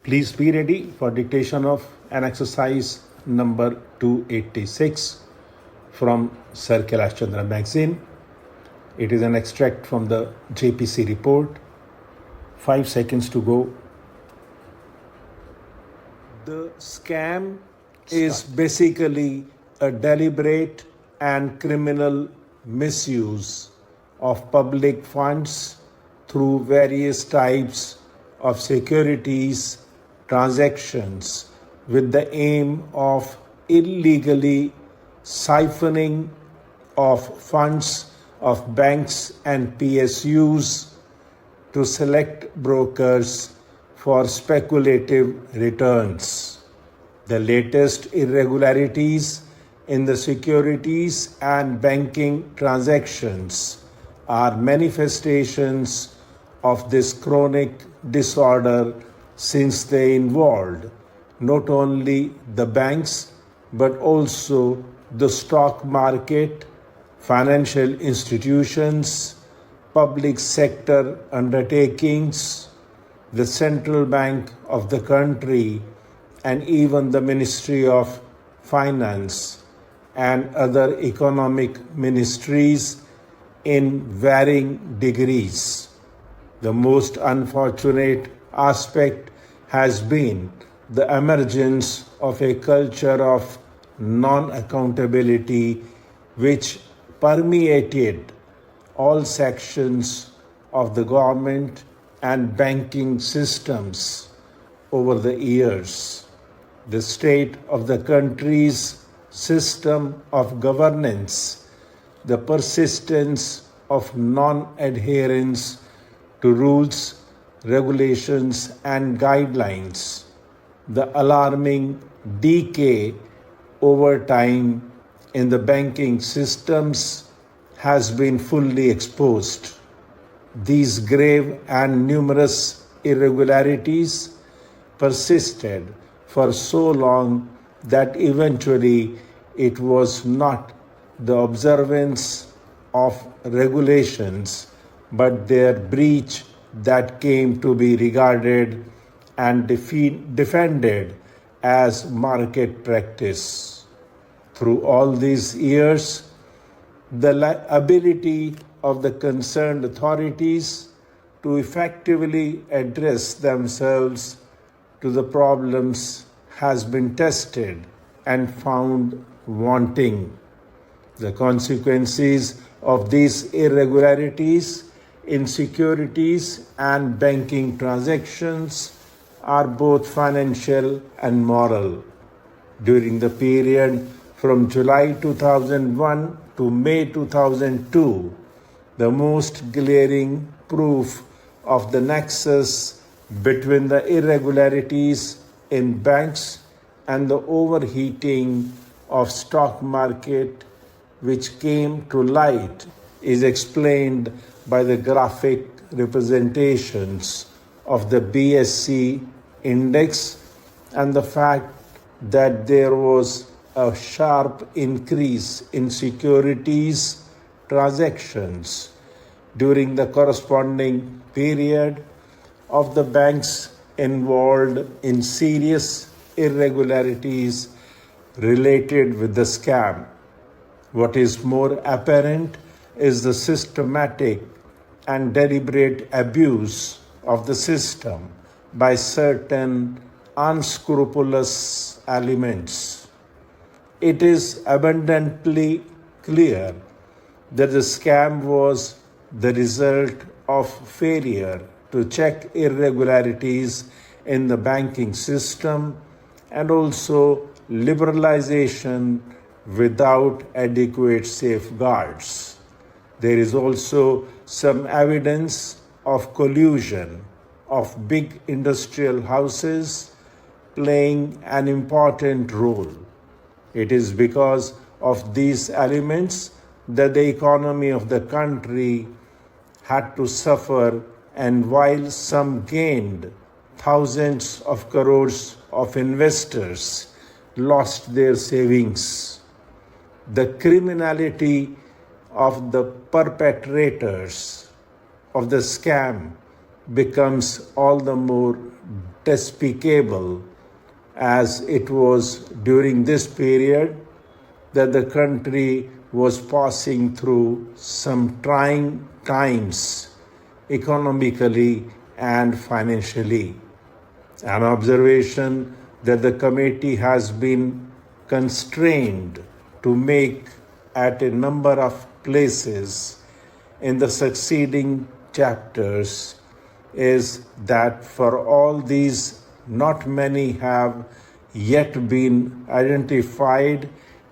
Please be ready for dictation of an exercise number 286 from Sir Kailash Chandra magazine. It is an extract from the JPC report. 5 seconds to go. The scam is basically a deliberate and criminal misuse of public funds through various types of securities transactions with the aim of illegally siphoning of funds of banks and PSUs to select brokers for speculative returns. The latest irregularities in the securities and banking transactions are manifestations of this chronic disorder, since they involved not only the banks but also the stock market, financial institutions, public sector undertakings, the central bank of the country, and even the Ministry of Finance and other economic ministries in varying degrees. The most unfortunate aspect has been the emergence of a culture of non-accountability which permeated all sections of the government and banking systems over the years. The state of the country's system of governance, the persistence of non-adherence to rules, regulations, and guidelines, the alarming decay over time in the banking systems has been fully exposed. These grave and numerous irregularities persisted for so long that eventually it was not the observance of regulations but their breach that came to be regarded and defended as market practice. Through all these years, the ability of the concerned authorities to effectively address themselves to the problems has been tested and found wanting. The consequences of these irregularities in securities and banking transactions are both financial and moral. During the period from July 2001 to May 2002, the most glaring proof of the nexus between the irregularities in banks and the overheating of stock market which came to light is explained by the graphic representations of the BSE index and the fact that there was a sharp increase in securities transactions during the corresponding period of the banks involved in serious irregularities related with the scam. What is more apparent is the systematic and deliberate abuse of the system by certain unscrupulous elements. It is abundantly clear that the scam was the result of failure to check irregularities in the banking system and also liberalization without adequate safeguards. There is also some evidence of collusion of big industrial houses playing an important role. It is because of these elements that the economy of the country had to suffer, and while some gained, thousands of crores of investors lost their savings. The criminality of the perpetrators of the scam becomes all the more despicable, as it was during this period that the country was passing through some trying times economically and financially. An observation that the committee has been constrained to make at a number of places in the succeeding chapters is that for all these, not many have yet been identified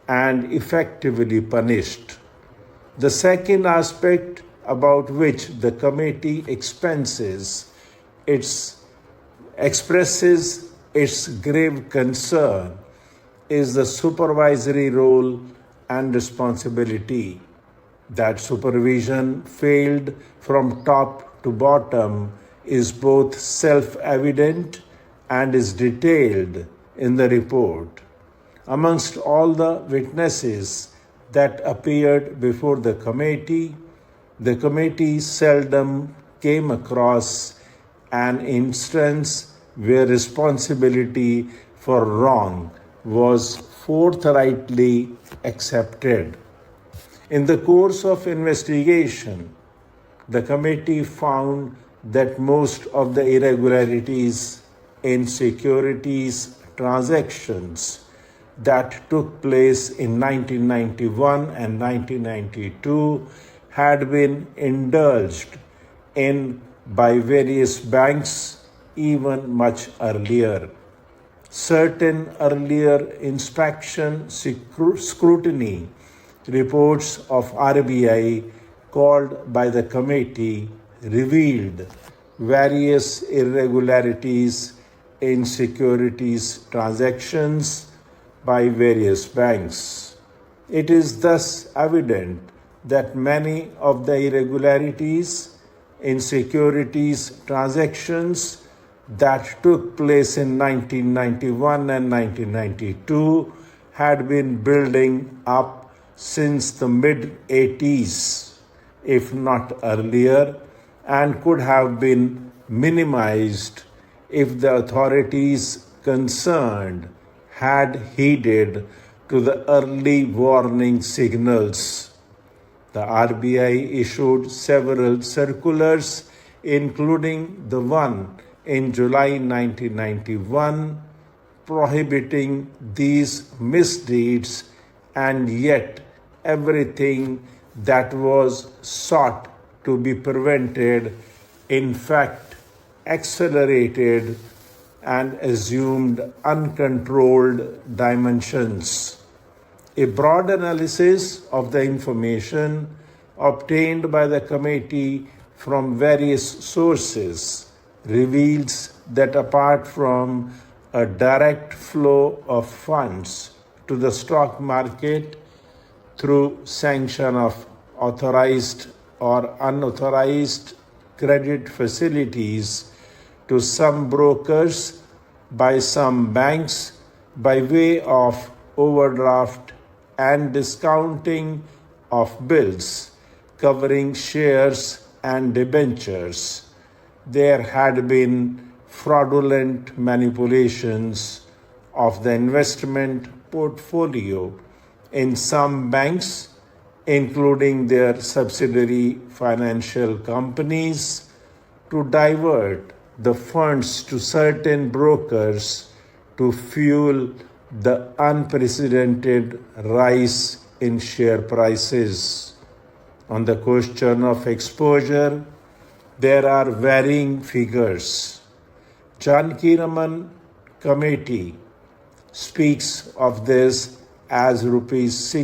and effectively punished. The second aspect about which the committee expresses its grave concern is the supervisory role and responsibility. That supervision failed from top to bottom is both self-evident and is detailed in the report. Amongst all the witnesses that appeared before the committee seldom came across an instance where responsibility for wrong was forthrightly accepted. In the course of investigation, the committee found that most of the irregularities in securities transactions that took place in 1991 and 1992 had been indulged in by various banks even much earlier. Certain earlier inspection scrutiny reports of RBI called by the committee revealed various irregularities in securities transactions by various banks. It is thus evident that many of the irregularities in securities transactions that took place in 1991 and 1992 had been building up since the mid-80s, if not earlier, and could have been minimized if the authorities concerned had heeded to the early warning signals. The RBI issued several circulars, including the one in July 1991, prohibiting these misdeeds, and yet everything that was sought to be prevented, in fact, accelerated and assumed uncontrolled dimensions. A broad analysis of the information obtained by the committee from various sources reveals that apart from a direct flow of funds to the stock market through sanction of authorized or unauthorized credit facilities to some brokers by some banks by way of overdraft and discounting of bills covering shares and debentures, there had been fraudulent manipulations of the investment portfolio in some banks, including their subsidiary financial companies, to divert the funds to certain brokers to fuel the unprecedented rise in share prices. On the question of exposure, there are varying figures. Janaki Raman Committee speaks of this as rupees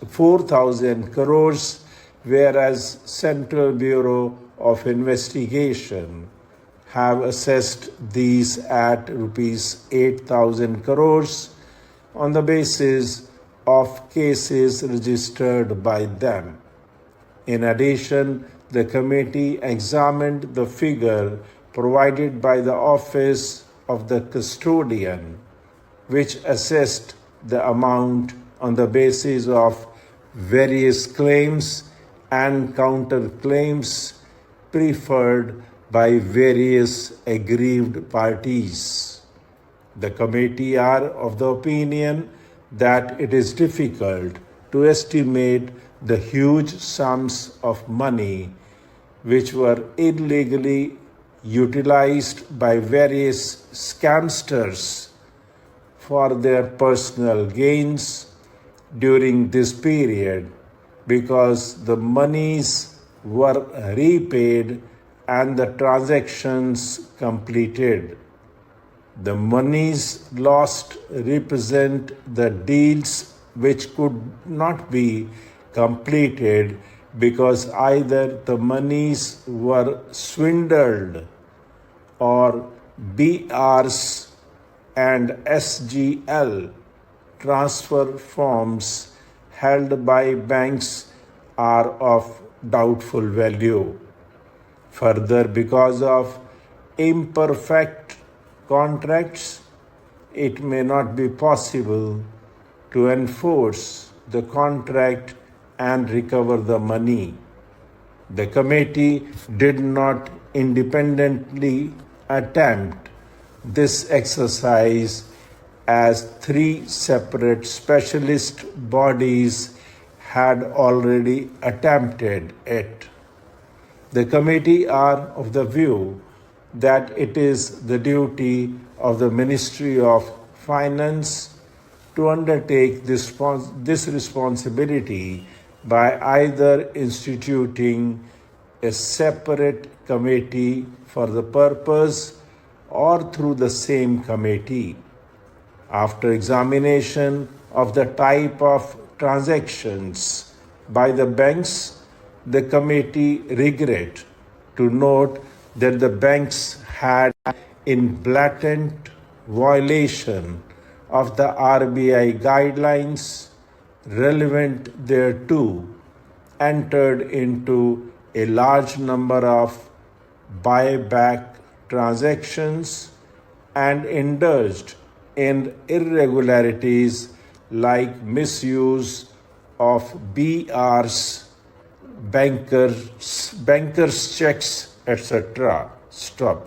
4,000 crores, whereas Central Bureau of Investigation have assessed these at rupees 8,000 crores on the basis of cases registered by them. In addition, the committee examined the figure provided by the Office of the Custodian, which assessed the amount on the basis of various claims and counterclaims preferred by various aggrieved parties. The committee are of the opinion that it is difficult to estimate the huge sums of money which were illegally utilized by various scamsters for their personal gains during this period, because the monies were repaid and the transactions completed. The monies lost represent the deals which could not be completed because either the monies were swindled or BRs and SGL transfer forms held by banks are of doubtful value. Further, because of imperfect contracts, it may not be possible to enforce the contract and recover the money. The committee did not independently attempt this exercise, as 3 separate specialist bodies had already attempted it. The committee are of the view that it is the duty of the Ministry of Finance to undertake this responsibility by either instituting a separate committee for the purpose or through the same committee. After examination of the type of transactions by the banks, the committee regret to note that the banks had, in blatant violation of the RBI guidelines relevant thereto, entered into a large number of buyback transactions and indulged in irregularities like misuse of BRs, bankers checks, etc. Stop.